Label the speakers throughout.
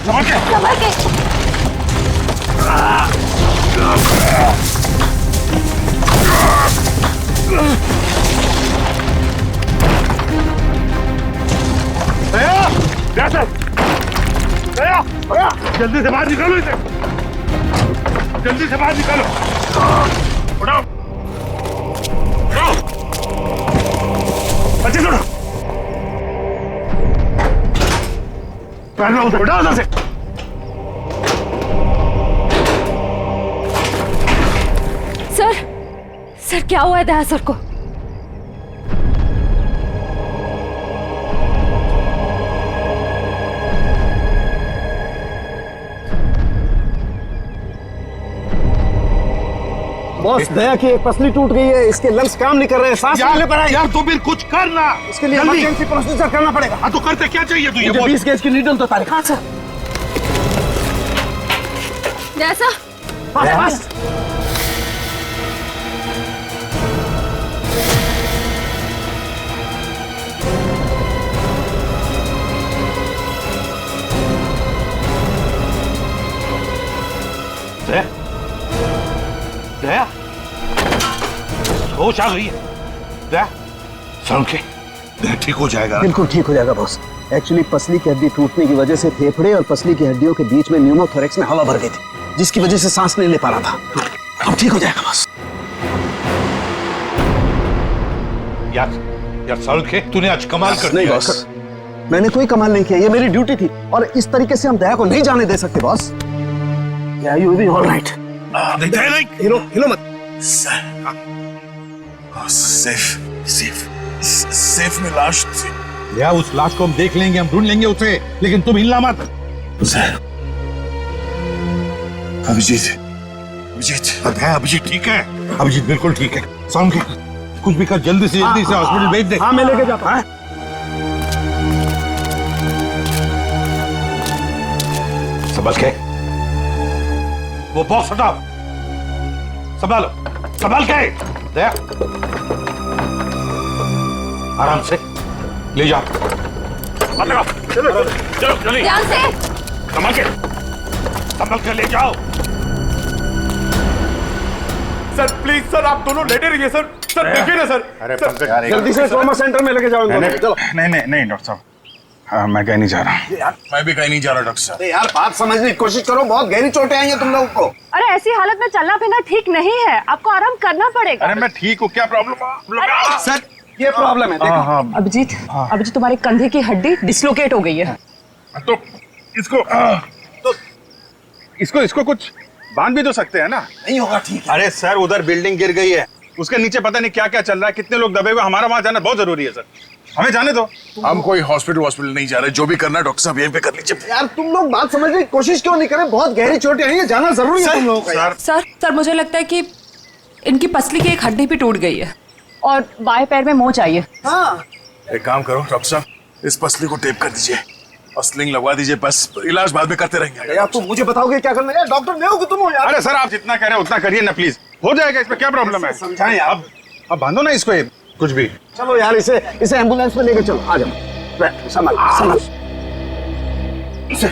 Speaker 1: संभाल के। दया, दया, दया, जल्दी से बाहर निकालो इसे, जल्दी से बाहर निकालो। उठाओ, उठाओ, अच्छे से उठाओ। पहले उधर उठाओ उधर से।
Speaker 2: सर क्या हुआ है दया सर को?
Speaker 3: बॉस, दया की एक पसली टूट गई है, इसके लंग्स काम नहीं कर रहे हैं, सांस नहीं ले पा रहा है।
Speaker 1: यार तो फिर कुछ करना,
Speaker 3: इसके लिए इमरजेंसी प्रोसीजर करना पड़ेगा।
Speaker 1: हाँ तो करते क्या चाहिए तुझे?
Speaker 3: 20 गेज की नीडल तो तारीख। हाँ सर।
Speaker 2: जैसा
Speaker 3: बस
Speaker 1: दया, दया, होश आ गई है। दया, समझे? दया ठीक हो जाएगा।
Speaker 3: बिल्कुल ठीक हो जाएगा बॉस। एक्चुअली पसली की हड्डी टूटने की वजह से फेफड़े और पसली की हड्डियों के बीच में न्यूमोथोरेक्स में हवा भर गई थी, जिसकी वजह से सांस नहीं ले पा रहा था। अब ठीक हो जाएगा बॉस।
Speaker 1: यार सड़के, तूने आज कमाल कर
Speaker 3: नहीं
Speaker 1: दिया।
Speaker 3: बॉस, मैंने कोई कमाल नहीं किया, ये मेरी ड्यूटी थी और इस तरीके से हम दया को नहीं जाने दे सकते बॉस। या यू बी ऑल राइट?
Speaker 1: नहीं,
Speaker 3: हिलो मत।
Speaker 1: सेफ में लाश थी। या उस लाश को हम देख लेंगे, हम ढूंढ लेंगे उसे, लेकिन तुम हिलना मत। अभिजीत ठीक है, अभिजीत बिल्कुल ठीक है। समझ के कुछ भी कर, जल्दी से हॉस्पिटल भेज दे।
Speaker 3: हाँ मैं लेके जाता हूँ।
Speaker 1: संभल के, वो बॉक्स हटाओ, संभालो, संभाल के। दया, आराम से ले जाओ। हाथ लगाओ, चलो जल्दी,
Speaker 2: ध्यान से।
Speaker 1: संभल के ले जाओ।
Speaker 4: सर प्लीज सर, आप दोनों लेटे रहिए सर। सर देखिए ना सर।
Speaker 1: अरे
Speaker 3: जल्दी से ट्रॉमा सेंटर में लेके जाओ। चलो।
Speaker 5: नहीं डॉक्टर साहब, हाँ, मैं कहीं नहीं जा रहा।
Speaker 4: मैं भी कहीं नहीं जा रहा डॉक्टर साहब।
Speaker 3: यार बात समझने की कोशिश करो, बहुत गहरी चोटें आई हैं तुम लोगों को।
Speaker 2: अरे ऐसी हालत में चलना फिरना ठीक नहीं है, आपको आराम करना पड़ेगा।
Speaker 5: अरे मैं ठीक हूँ, क्या प्रॉब्लम?
Speaker 3: सर ये प्रॉब्लम है, देखो।
Speaker 2: अभिजीत तुम्हारे कंधे की हड्डी डिसलोकेट हो गई है।
Speaker 5: तो इसको कुछ बांध भी तो सकते हैं ना?
Speaker 3: नहीं होगा ठीक है।
Speaker 5: अरे सर, उधर बिल्डिंग गिर गई है, उसके नीचे पता नहीं क्या क्या चल रहा है, कितने लोग दबे हुए, हमारा वहां जाना बहुत जरूरी है सर, हमें जाने दो।
Speaker 4: हम कोई हॉस्पिटल नहीं जा रहे, जो भी करना है डॉक्टर साहब यहीं पे कर लीजिए।
Speaker 3: यार तुम लोग बात समझने की कोशिश क्यों नहीं करें? बहुत गहरी चोटें आई हैं, जाना जरूरी है तुम लोगों का।
Speaker 2: सर मुझे लगता है कि इनकी पसली की एक हड्डी भी टूट गई है और बाएं पैर में मोच आई है।
Speaker 3: हाँ
Speaker 4: एक काम करो डॉक्टर साहब, इस पसली को टेप कर दीजिए और स्लिंग लगवा दीजिए, बस इलाज बाद में करते रहेंगे।
Speaker 3: यार तुम मुझे बताओगे क्या करना है? यार डॉक्टर नहीं हो कि तुम हो यार।
Speaker 5: अरे सर, आप जितना कह रहे हैं उतना करिए ना प्लीज, हो जाएगा, इसमें क्या प्रॉब्लम है?
Speaker 3: समझाएं यार।
Speaker 5: अब बांधो ना इसको, कुछ भी।
Speaker 3: चलो यार, इसे एम्बुलेंस में लेके चलो। आ जाओ, संभाल। सर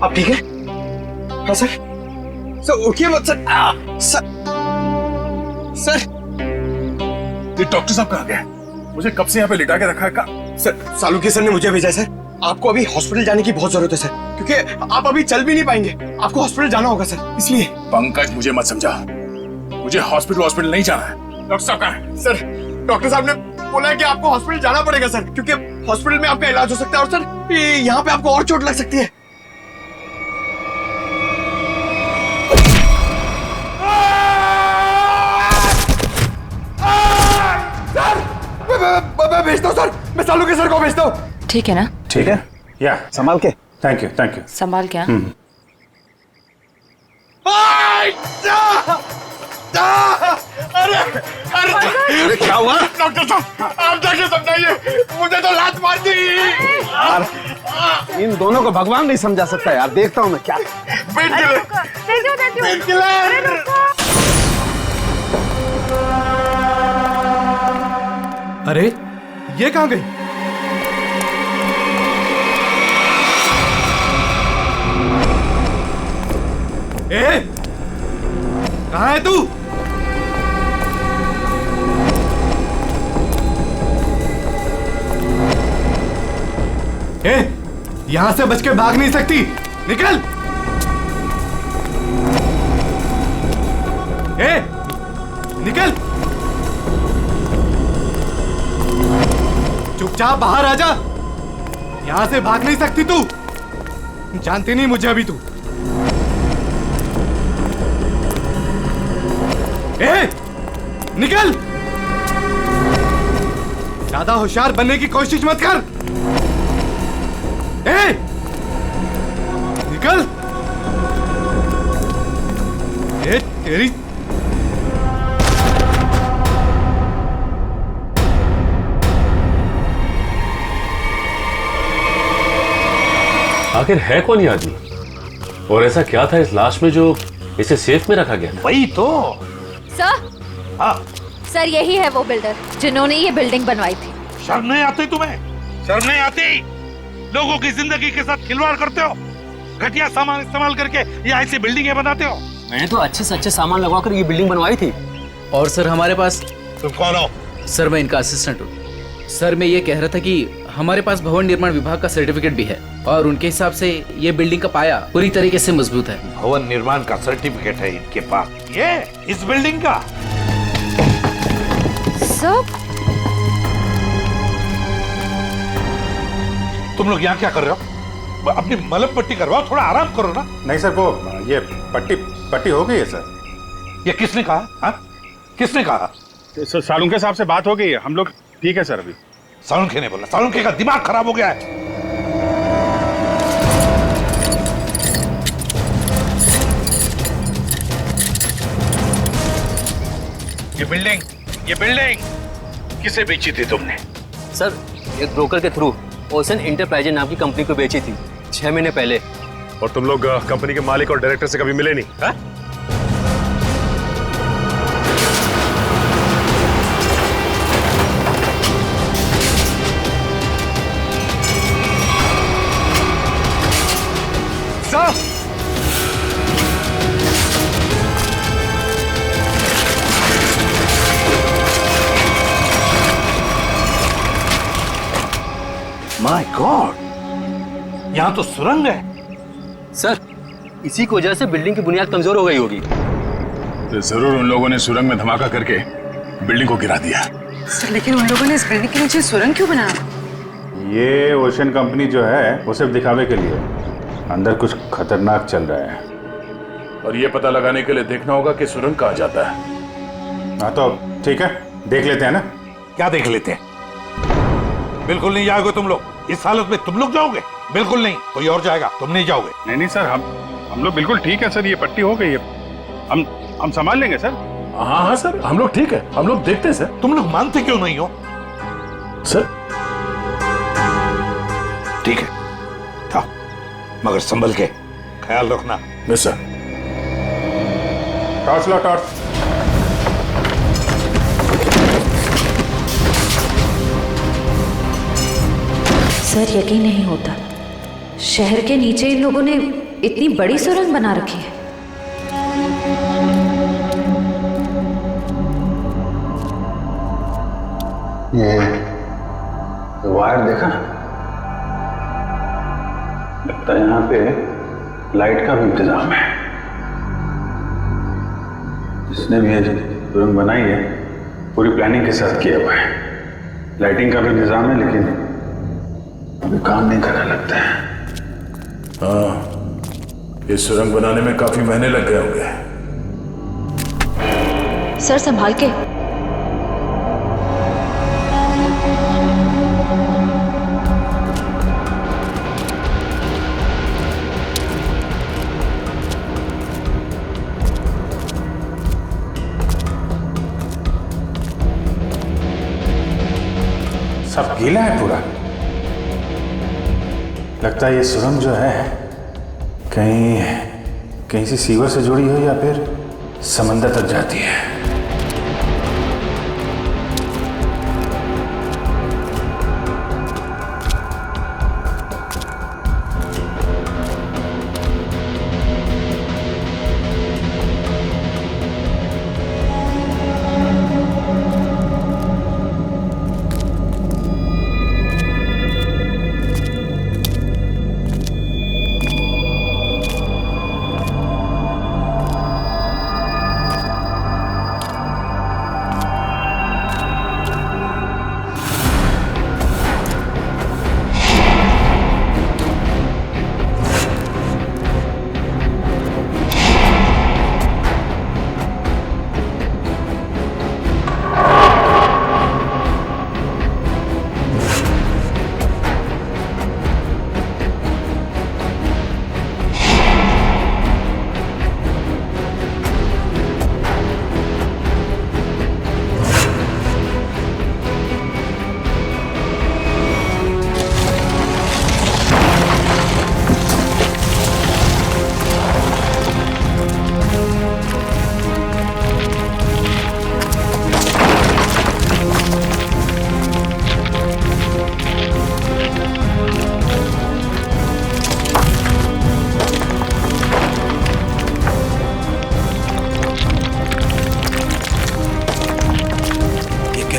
Speaker 3: आप ठीक है? हाँ सर उठिए मत सर। सर
Speaker 4: ये डॉक्टर साहब कहाँ गए? मुझे कब से यहाँ पे लिटा के रखा है?
Speaker 6: सर सालुकी सर ने मुझे भेजा है सर। आपको अभी हॉस्पिटल जाने की बहुत जरूरत है सर, क्योंकि आप अभी चल भी नहीं पाएंगे, आपको हॉस्पिटल जाना होगा सर, इसलिए।
Speaker 4: पंकज मुझे मत समझा, मुझे हॉस्पिटल नहीं जाना है। डॉक्टर साहब कहाँ है?
Speaker 6: सर डॉक्टर साहब ने बोला है कि आपको हॉस्पिटल जाना पड़ेगा सर, क्योंकि हॉस्पिटल में आपका इलाज हो सकता है और सर यहाँ पे आपको और चोट लग सकती है। मैं भेजता हूँ सर, मैं सालुकी सर को भेजता हूँ।
Speaker 2: ठीक है ना?
Speaker 5: ठीक है, या
Speaker 3: संभाल के।
Speaker 5: Thank you.
Speaker 2: संभाल क्या?
Speaker 6: अरे क्या हुआ? डॉक्टर साहब आप जाके समझाइए, मुझे तो लात मार दी।
Speaker 3: यार इन दोनों को भगवान नहीं समझा सकता यार, देखता हूँ मैं क्या।
Speaker 6: Pain killer.
Speaker 7: अरे ये कहाँ गई? ए, कहाँ है तू? ए, यहां से बच के भाग नहीं सकती, निकल। ए, निकल, चुपचाप बाहर आ जा। यहां से भाग नहीं सकती तू, जानती नहीं मुझे अभी तू। ए, निकल, ज्यादा होशियार बनने की कोशिश मत कर। ए, निकल। ए, तेरी
Speaker 8: आखिर है कौन ये आदमी और ऐसा क्या था इस लाश में जो इसे सेफ में रखा गया था?
Speaker 1: वही तो।
Speaker 9: सर,
Speaker 1: हाँ,
Speaker 9: सर यही है वो बिल्डर जिन्होंने ये बिल्डिंग बनवाई थी।
Speaker 1: शर्म नहीं आती तुम्हें? शर्म नहीं आती? लोगों की जिंदगी के साथ खिलवाड़ करते हो, घटिया सामान इस्तेमाल करके ये ऐसी बिल्डिंगें बनाते हो।
Speaker 10: मैंने तो अच्छे से अच्छे सामान लगवाकर ये बिल्डिंग बनवाई थी। और सर हमारे पास।
Speaker 1: तुम कौन हो?
Speaker 10: सर मैं इनका असिस्टेंट हूँ। सर मैं ये कह रहा था कि हमारे पास भवन निर्माण विभाग का सर्टिफिकेट भी है और उनके हिसाब से ये बिल्डिंग का पाया पूरी तरीके से मजबूत है।
Speaker 1: भवन निर्माण का सर्टिफिकेट है इनके पास? ये इस बिल्डिंग का?
Speaker 9: सर
Speaker 1: तुम लोग यहाँ क्या कर रहे हो? अपनी मलम पट्टी करवाओ, थोड़ा आराम करो ना।
Speaker 5: नहीं सर, वो ये पट्टी हो गई है सर।
Speaker 1: ये किसने कहा? हाँ? किसने कहा?
Speaker 5: सालुंके साहब से बात हो गई है, हम लोग ठीक है सर। अभी
Speaker 1: सालुंके ने बोला? सालुंके का दिमाग खराब हो गया है। ये बिल्डिंग किसे बेची थी तुमने?
Speaker 10: सर एक ब्रोकर के थ्रू ओशन इंटरप्राइजेज नाम की कंपनी को बेची थी 6 महीने पहले।
Speaker 4: और तुम लोग कंपनी के मालिक और डायरेक्टर से कभी मिले नहीं?
Speaker 1: हाँ? माय गॉड, यहाँ तो सुरंग है।
Speaker 10: सर इसी की वजह से बिल्डिंग की बुनियाद कमजोर हो गई होगी।
Speaker 4: तो जरूर उन लोगों ने सुरंग में धमाका करके बिल्डिंग को गिरा दिया।
Speaker 2: सर लेकिन उन लोगों ने इस बिल्डिंग के नीचे सुरंग क्यों बनाया?
Speaker 5: ये ओशन कंपनी जो है वो सिर्फ दिखावे के लिए, अंदर कुछ खतरनाक चल रहा है।
Speaker 4: और ये पता लगाने के लिए देखना होगा कि सुरंग कहाँ जाता है।
Speaker 5: हाँ तो ठीक है, देख लेते हैं ना।
Speaker 1: क्या देख लेते हैं? बिल्कुल नहीं जाओगे तुम लोग। इस हालत में तुम लोग जाओगे? बिल्कुल नहीं, कोई और जाएगा, तुम नहीं जाओगे।
Speaker 5: नहीं सर, हम लोग बिल्कुल ठीक है सर। ये पट्टी हो गई है, हम संभाल लेंगे सर।
Speaker 4: हाँ हाँ सर, हम लोग ठीक है, हम लोग देखते हैं सर।
Speaker 1: तुम लोग मानते क्यों नहीं हो?
Speaker 4: सर
Speaker 1: ठीक है, हाँ, मगर संभल के ख्याल रखना।
Speaker 4: Yes sir.
Speaker 5: टॉर्च लो, टॉर्च।
Speaker 9: सर यकीन नहीं होता, शहर के नीचे इन लोगों ने इतनी बड़ी सुरंग बना रखी है।
Speaker 3: ये वायर देखा? लगता है यहाँ पे लाइट का भी इंतजाम है। जिसने भी ये सुरंग बनाई है पूरी प्लानिंग के साथ किया हुआ है। लाइटिंग का भी इंतजाम है, लेकिन अभी काम नहीं करने लगता है।
Speaker 4: हाँ, इस सुरंग बनाने में काफी महीने लग गए होंगे।
Speaker 9: सर संभाल के।
Speaker 5: सब गीला है पूरा। लगता है ये सुरंग जो है कहीं से सीवर से जुड़ी हो या फिर समंदर तक जाती है।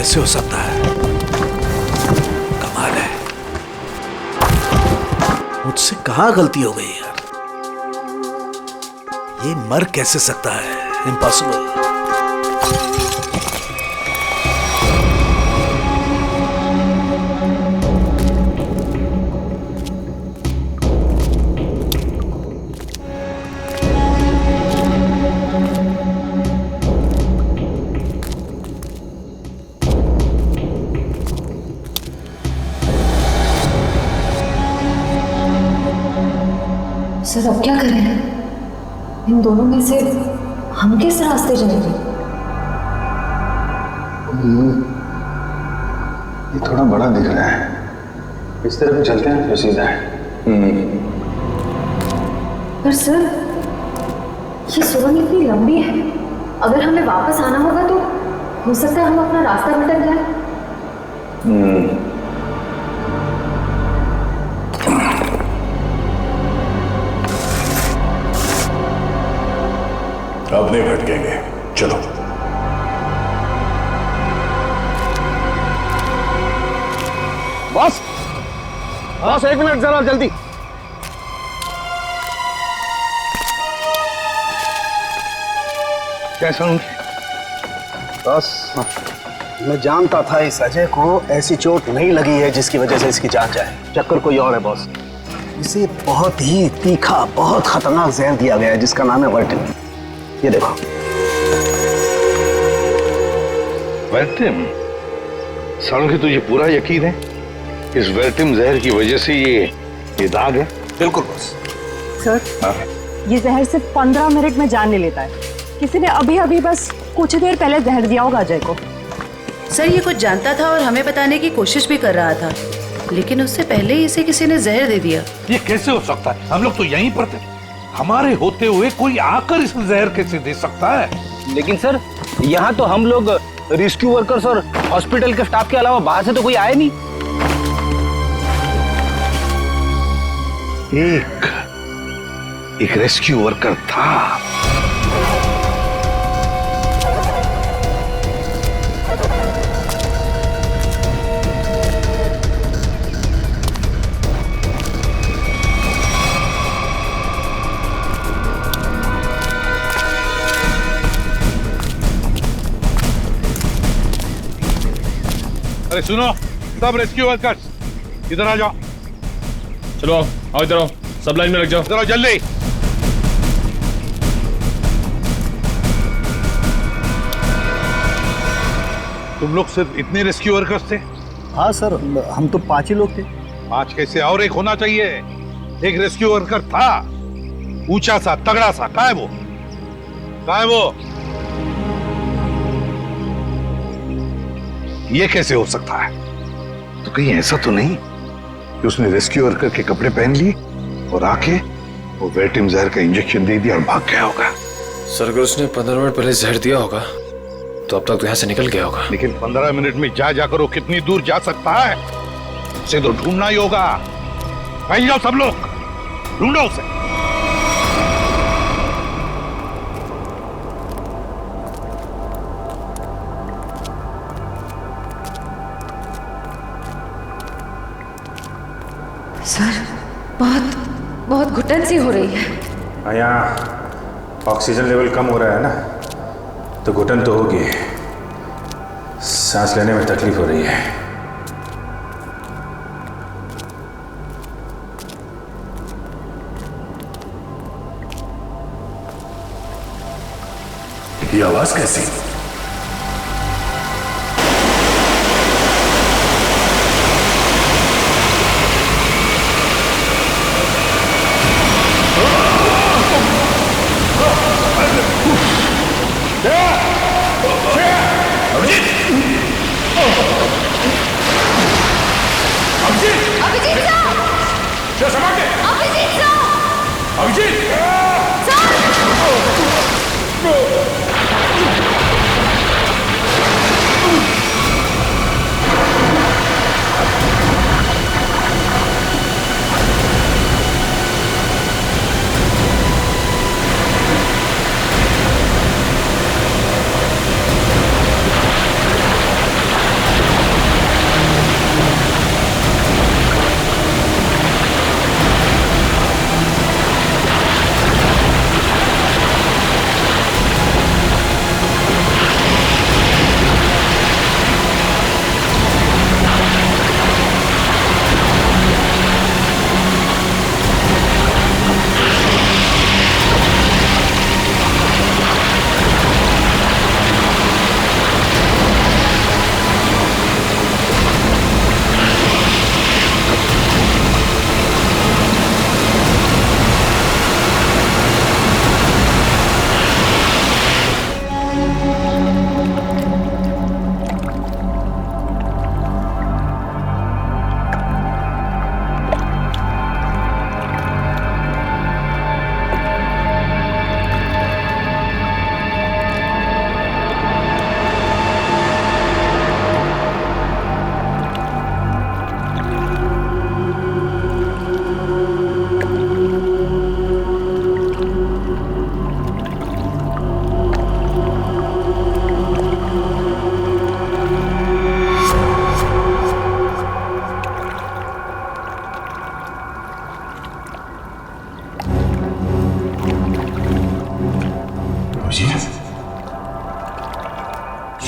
Speaker 4: कैसे हो सकता है? कमाल है, मुझसे कहां गलती हो गई यार। ये मर कैसे सकता है? इम्पॉसिबल।
Speaker 9: सर अब क्या करें? इन दोनों में से हम किस रास्ते जाएंगे?
Speaker 3: ये थोड़ा बड़ा दिख रहा है, इस तरफ चलते हैं तो सीधा है।
Speaker 9: पर सर ये सुरंग इतनी लंबी है, अगर हमें वापस आना होगा तो हो सकता है हम अपना रास्ता भटक जाए।
Speaker 4: अब नहीं भटकेंगे, चलो।
Speaker 3: बॉस, बॉस 1 मिनट जरा जल्दी। कैसा हूँ बॉस? मैं जानता था इस अजय को ऐसी चोट नहीं लगी है जिसकी वजह से इसकी जान जाए। चक्कर कोई और है बॉस। इसे बहुत ही तीखा, बहुत खतरनाक जहर दिया गया है जिसका नाम है वर्टिन। ये देखो।
Speaker 11: वर्टिम? सालुंखी तुझे पूरा यकीन है इस वर्टिम जहर की वजह से ये दाग है?
Speaker 3: बिल्कुल बॉस।
Speaker 2: सर ये जहर सिर्फ 15 मिनट में जान ले लेता है। किसी ने अभी अभी बस कुछ देर पहले जहर दिया होगा अजय को।
Speaker 12: सर ये कुछ जानता था और हमें बताने की कोशिश भी कर रहा था, लेकिन उससे पहले ही इसे किसी ने जहर दे दिया।
Speaker 4: ये कैसे हो सकता है? हम लोग तो यहीं पर थे। हमारे होते हुए कोई आकर इस जहर कैसे दे सकता है?
Speaker 6: लेकिन सर यहाँ तो हम लोग रेस्क्यू वर्कर्स और हॉस्पिटल के स्टाफ के अलावा बाहर से तो कोई आया नहीं।
Speaker 11: एक रेस्क्यू वर्कर था।
Speaker 1: अरे सुनो सब रेस्क्यू वर्कर्स, इधर आ जाओ।
Speaker 8: चलो आओ इधर आओ, सब लाइन में लग जाओ।
Speaker 1: इधर आओ जल्दी। तुम लोग सिर्फ इतने रेस्क्यू वर्कर्स थे?
Speaker 3: हाँ सर, हम तो 5 ही लोग थे।
Speaker 1: 5 कैसे? और एक होना चाहिए। एक रेस्क्यू वर्कर था, ऊंचा सा, तगड़ा सा। कहाँ है वो? कहाँ है वो?
Speaker 11: ये कैसे हो सकता है? तो कहीं ऐसा तो नहीं कि उसने रेस्क्यू वर्कर के कपड़े पहन लिए और आके वो वर्टिम जहर का इंजेक्शन दे दिया और भाग गया होगा?
Speaker 6: सर अगर उसने 15 मिनट पहले जहर दिया होगा तो अब तक तो यहाँ से निकल गया होगा।
Speaker 1: लेकिन 15 मिनट में जा करो कितनी दूर जा सकता है? उसे तो ढूंढना ही होगा। फैल जाओ सब लोग, ढूंढो उसे।
Speaker 9: सर बहुत बहुत घुटन सी हो रही है।
Speaker 5: यहाँ ऑक्सीजन लेवल कम हो रहा है ना, तो घुटन तो होगी। सांस लेने में तकलीफ हो रही है।
Speaker 4: ये आवाज कैसी?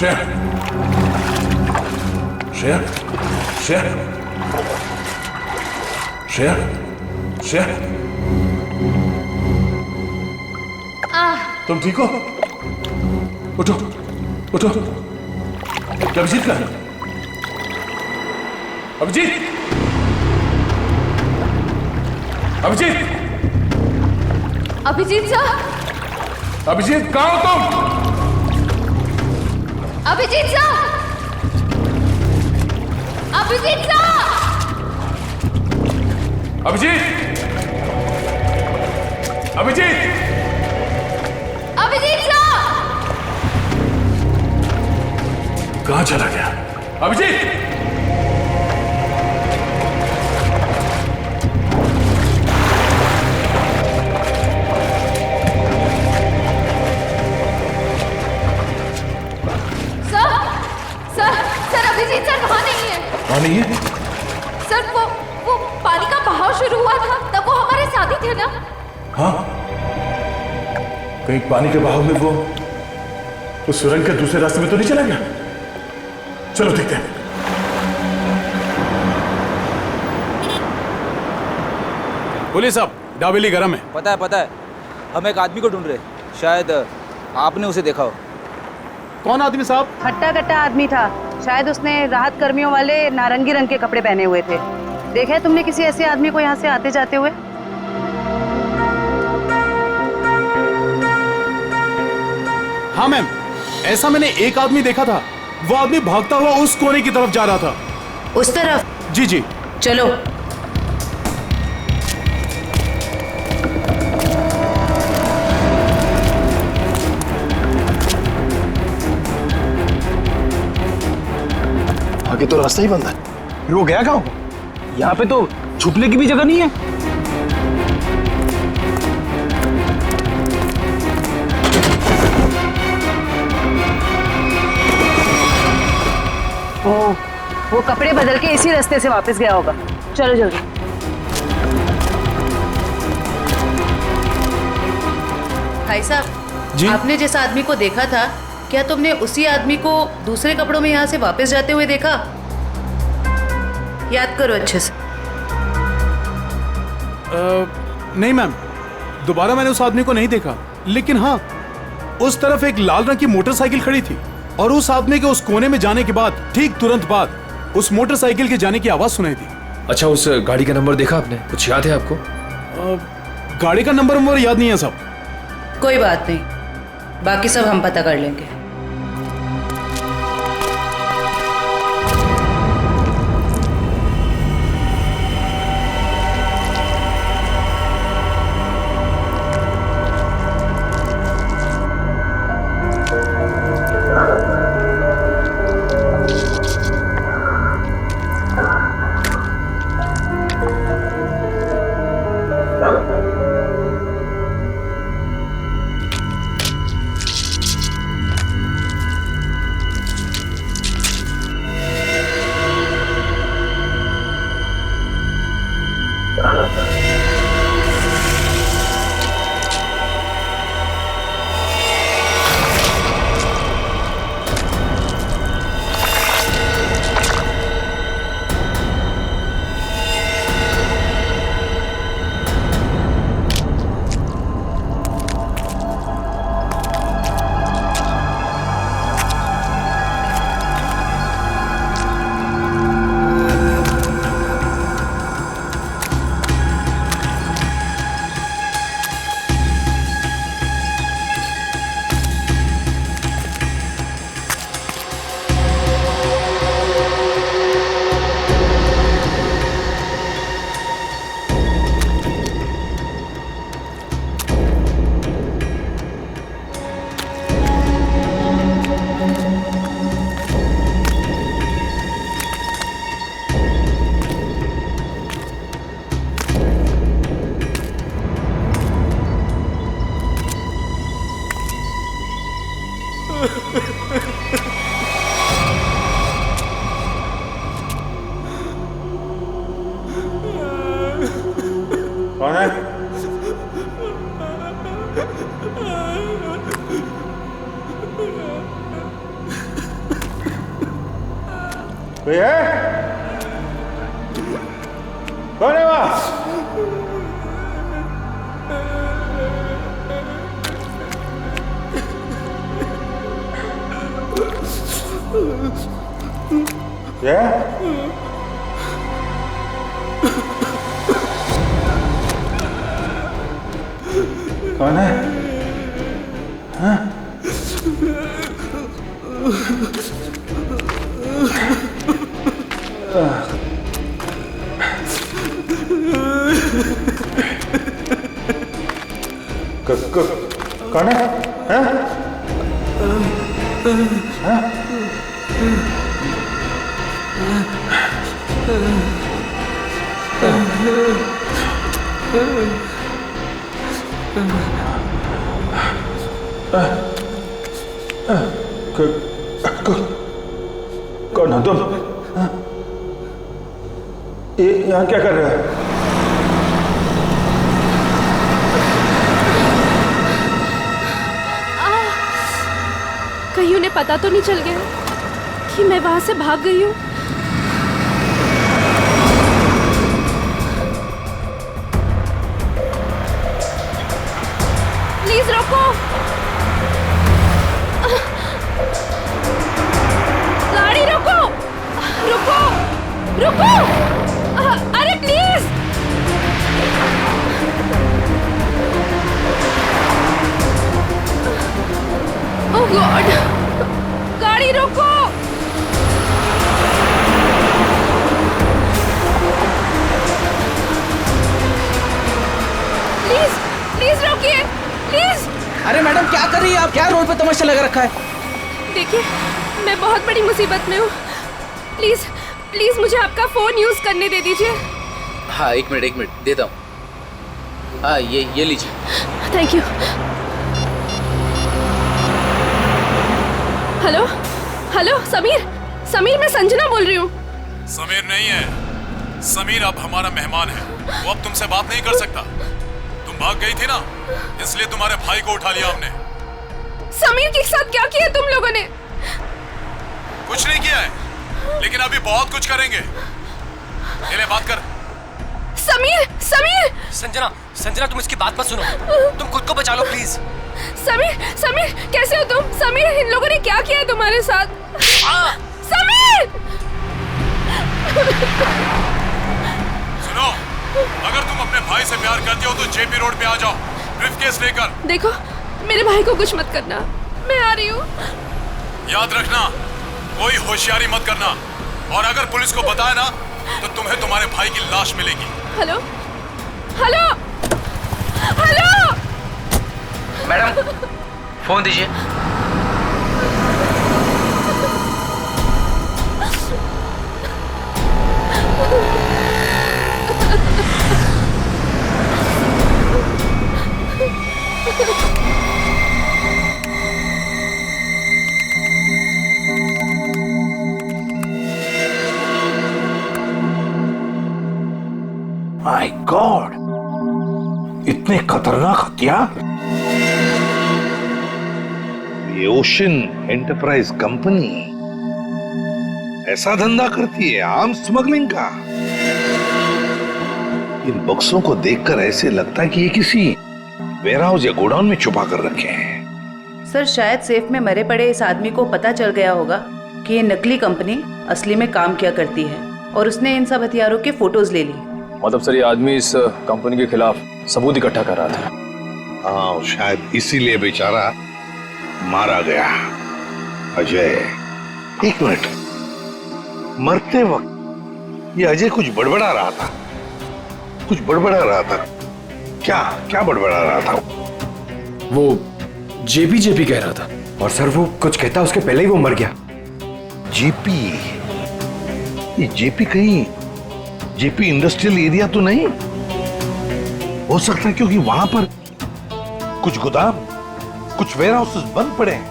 Speaker 4: श्रेया श्रेया श्रेया श्रेया श्रेया तुम ठीक हो? उठो उठो। अभिजीत का अभिजीत अभिजीत
Speaker 9: अभिजीत सर,
Speaker 4: अभिजीत कहाँ हो तुम?
Speaker 9: Abhijit sir, Abhijit sir,
Speaker 4: Abhijit Abhijit
Speaker 9: Abhijit sir,
Speaker 4: कहाँ चला गया अभिजीत?
Speaker 9: सर अभिजीत सर वहाँ नहीं है।
Speaker 4: वहाँ नहीं है?
Speaker 9: सर वो पानी का बहाव शुरू हुआ था तब वो हमारे साथ ही थे ना।
Speaker 4: हाँ, कहीं पानी के बहाव में वो उस सुरंग के दूसरे रास्ते में तो नहीं चला गया? चलो देखते हैं।
Speaker 5: पुलिस साहब, डाबेली गरम है।
Speaker 10: पता है, हम एक आदमी को ढूंढ रहे, शायद आपने उसे देखा हो।
Speaker 5: कौन आदमी साहब?
Speaker 12: हट्टा कट्टा आदमी था, शायद उसने राहत कर्मियों वाले नारंगी रंग के कपड़े पहने हुए थे। देखा है तुमने किसी ऐसे आदमी को यहाँ से आते जाते हुए?
Speaker 5: हाँ मैम, ऐसा मैंने एक आदमी देखा था। वो आदमी भागता हुआ उस कोने की तरफ जा रहा था।
Speaker 12: उस तरफ?
Speaker 5: जी जी।
Speaker 12: चलो।
Speaker 3: आगे तो रास्ता ही बंद है।
Speaker 5: फिर वो गया कहाँ? यहाँ पे तो छुपने की भी जगह नहीं है।
Speaker 12: वो कपड़े बदल के इसी रास्ते से वापस गया होगा। चलो जल्दी। भाई साहब
Speaker 5: जी?
Speaker 12: आपने जिस आदमी को देखा था, क्या तुमने उसी आदमी को दूसरे कपड़ों में यहाँ से वापस जाते हुए देखा? याद करो अच्छे से।
Speaker 5: नहीं मैम, दोबारा मैंने उस आदमी को नहीं देखा, लेकिन हाँ, उस तरफ एक लाल रंग की मोटरसाइकिल खड़ी थी और उस आदमी के उस कोने में जाने के बाद ठीक तुरंत बाद उस मोटरसाइकिल के जाने की आवाज सुनाई थी।
Speaker 6: अच्छा, उस गाड़ी का नंबर देखा आपने? कुछ याद है आपको?
Speaker 5: गाड़ी का नंबर याद नहीं है साहब।
Speaker 12: कोई बात नहीं, बाकी सब हम पता कर लेंगे।
Speaker 5: कौन है?
Speaker 1: कोई है? कौन है वहां? क्या? कौन है? हाँ? कौन है? हाँ? हाँ? कौन हो तुम? ये यहाँ क्या कर रहे हो?
Speaker 13: कहीं उन्हें पता तो नहीं चल गया कि मैं वहां से भाग गई हूँ? प्लीज रोको, गाड़ी रोको, रुको, रुको, अरे प्लीज। ओह गॉड, गाड़ी रोको। प्लीज प्लीज रोकिए, प्लीज।
Speaker 10: अरे मैडम क्या कर रही है आप? क्या रोड पे तमाशा लगा रखा है?
Speaker 13: देखिए मैं बहुत बड़ी मुसीबत में हूँ, प्लीज प्लीज मुझे आपका फोन यूज करने दे दीजिए।
Speaker 10: हाँ एक मिनट देता हूँ। हाँ ये लीजिए।
Speaker 13: Thank you. Hello hello, Sameer मैं संजना बोल रही हूँ।
Speaker 5: समीर नहीं है, समीर अब हमारा मेहमान है, वो अब तुमसे बात नहीं कर सकता। तुम भाग गई थी ना, इसलिए तुम्हारे भाई को उठा लिया हमने।
Speaker 13: समीर के साथ क्या किया तुम लोगों ने?
Speaker 5: कुछ नहीं किया है, लेकिन अभी बहुत कुछ करेंगे। ले बात कर।
Speaker 13: समीर
Speaker 14: संजना तुम इसकी बात मत सुनो, तुम खुद को बचा लो प्लीज।
Speaker 13: समीर कैसे हो तुम? समीर इन लोगों ने क्या किया है तुम्हारे साथ? समीर
Speaker 5: सुनो, अगर तुम अपने भाई से प्यार करते हो तो जेपी रोड पे आ जाओ, ब्रीफकेस लेकर।
Speaker 13: देखो मेरे भाई को कुछ मत करना, मैं आ रही हूँ।
Speaker 5: याद रखना, कोई होशियारी मत करना, और अगर पुलिस को बताया ना तो तुम्हें तुम्हारे भाई की लाश मिलेगी।
Speaker 13: Hello hello hello
Speaker 14: madam phone दीजिए।
Speaker 11: माय गॉड, इतने खतरनाक हथियार। ये ओशन एंटरप्राइज कंपनी ऐसा धंधा करती है, आर्म्स स्मगलिंग का। इन बक्सों को देखकर ऐसे लगता है कि ये किसी वेयरहाउस या गोडाउन में छुपा कर रखे हैं।
Speaker 12: सर शायद सेफ में मरे पड़े इस आदमी को पता चल गया होगा कि ये नकली कंपनी असली में काम क्या करती है, और उसने इन सब हथियारों के फोटोज ले ली।
Speaker 15: मतलब सर ये आदमी इस कंपनी के खिलाफ सबूत इकट्ठा कर रहा था।
Speaker 11: हाँ, शायद इसीलिए बेचारा मारा गया। अजय, एक मिनट, मरते वक्त ये अजय कुछ बड़बड़ा रहा था, कुछ बड़बड़ा रहा था। क्या बड़बड़ा रहा था?
Speaker 15: वो जेपी कह रहा था।
Speaker 6: और सर वो कुछ कहता उसके पहले ही वो मर गया।
Speaker 11: जेपी? ये जेपी कहीं जेपी इंडस्ट्रियल एरिया तो नहीं हो सकता, क्योंकि वहां पर कुछ गोदाम, कुछ वेयरहाउसेस बंद पड़े हैं।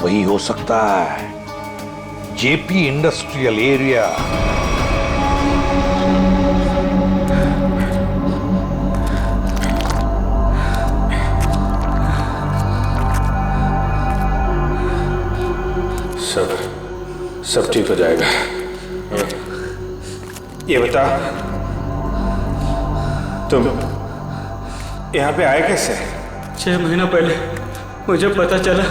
Speaker 11: वही हो सकता है, जेपी इंडस्ट्रियल एरिया।
Speaker 16: सब ठीक हो जाएगा। ये बता, तुम यहाँ पे आए कैसे?
Speaker 7: 6 महीना पहले मुझे पता चला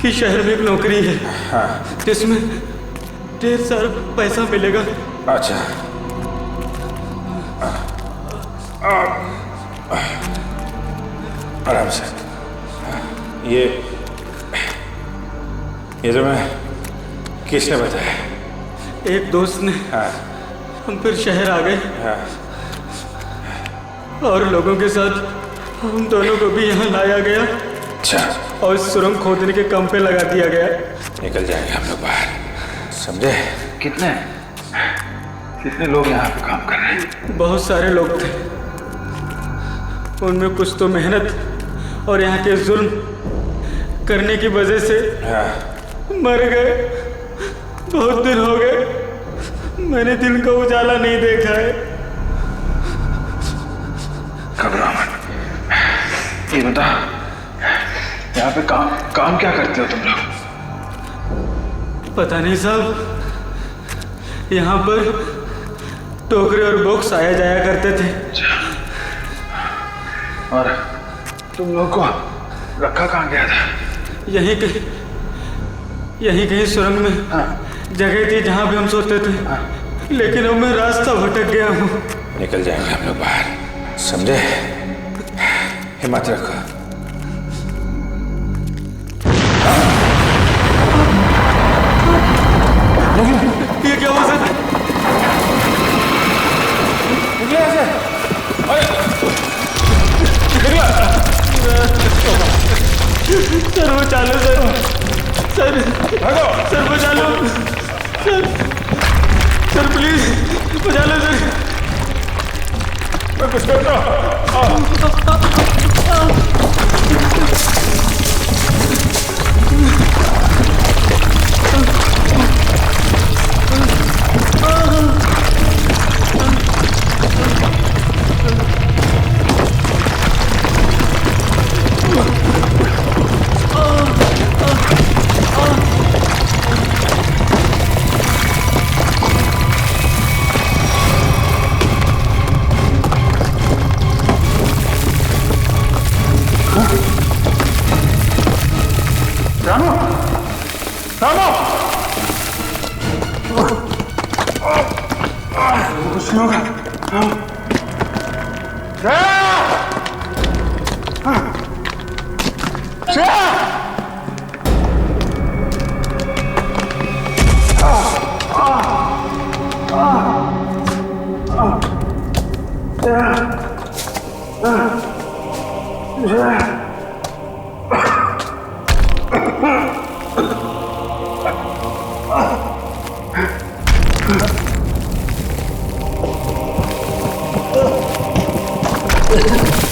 Speaker 7: कि शहर में एक नौकरी है।
Speaker 16: हाँ।
Speaker 7: जिसमें ढेर सारा पैसा मिलेगा।
Speaker 16: अच्छा। आराम से। ये तुम्हें किसने बताया?
Speaker 7: एक दोस्त ने।
Speaker 16: हाँ।
Speaker 7: हम फिर शहर आ गए।
Speaker 16: हाँ।
Speaker 7: और लोगों के साथ हम दोनों को भी यहाँ लाया गया।
Speaker 16: अच्छा।
Speaker 7: और सुरंग खोदने के काम पे लगा दिया गया।
Speaker 16: निकल जाएंगे हम लोग बाहर, समझे? कितने लोग यहाँ पे काम कर रहे हैं?
Speaker 7: बहुत सारे लोग थे। उनमें कुछ तो मेहनत और यहाँ के जुल्म करने की वजह से मर गए। बहुत दिन हो गए मैंने दिन का उजाला नहीं देखा है।
Speaker 16: घबराओ मत। ये बता, यहाँ पे काम क्या करते हो तुम लोग?
Speaker 7: पता नहीं साहब, यहाँ पर टोकरे और बॉक्स आया जाया करते थे।
Speaker 16: और तुम लोग को रखा कहाँ गया था?
Speaker 7: यहीं कहीं सुरंग में जगह थी जहाँ भी हम सोते थे। लेकिन अब मैं रास्ता भटक गया हूँ।
Speaker 16: निकल जाएंगे हम लोग बाहर, समझे? हिम्मत रखो।
Speaker 7: ये क्या हुआ सर?
Speaker 16: निकले ऐसे?
Speaker 7: सर वो चालू सर बचा लो सर प्लीज बचा लो सर।
Speaker 16: मैं कुछ करता हूँ। कुछ लोग
Speaker 3: Yeah.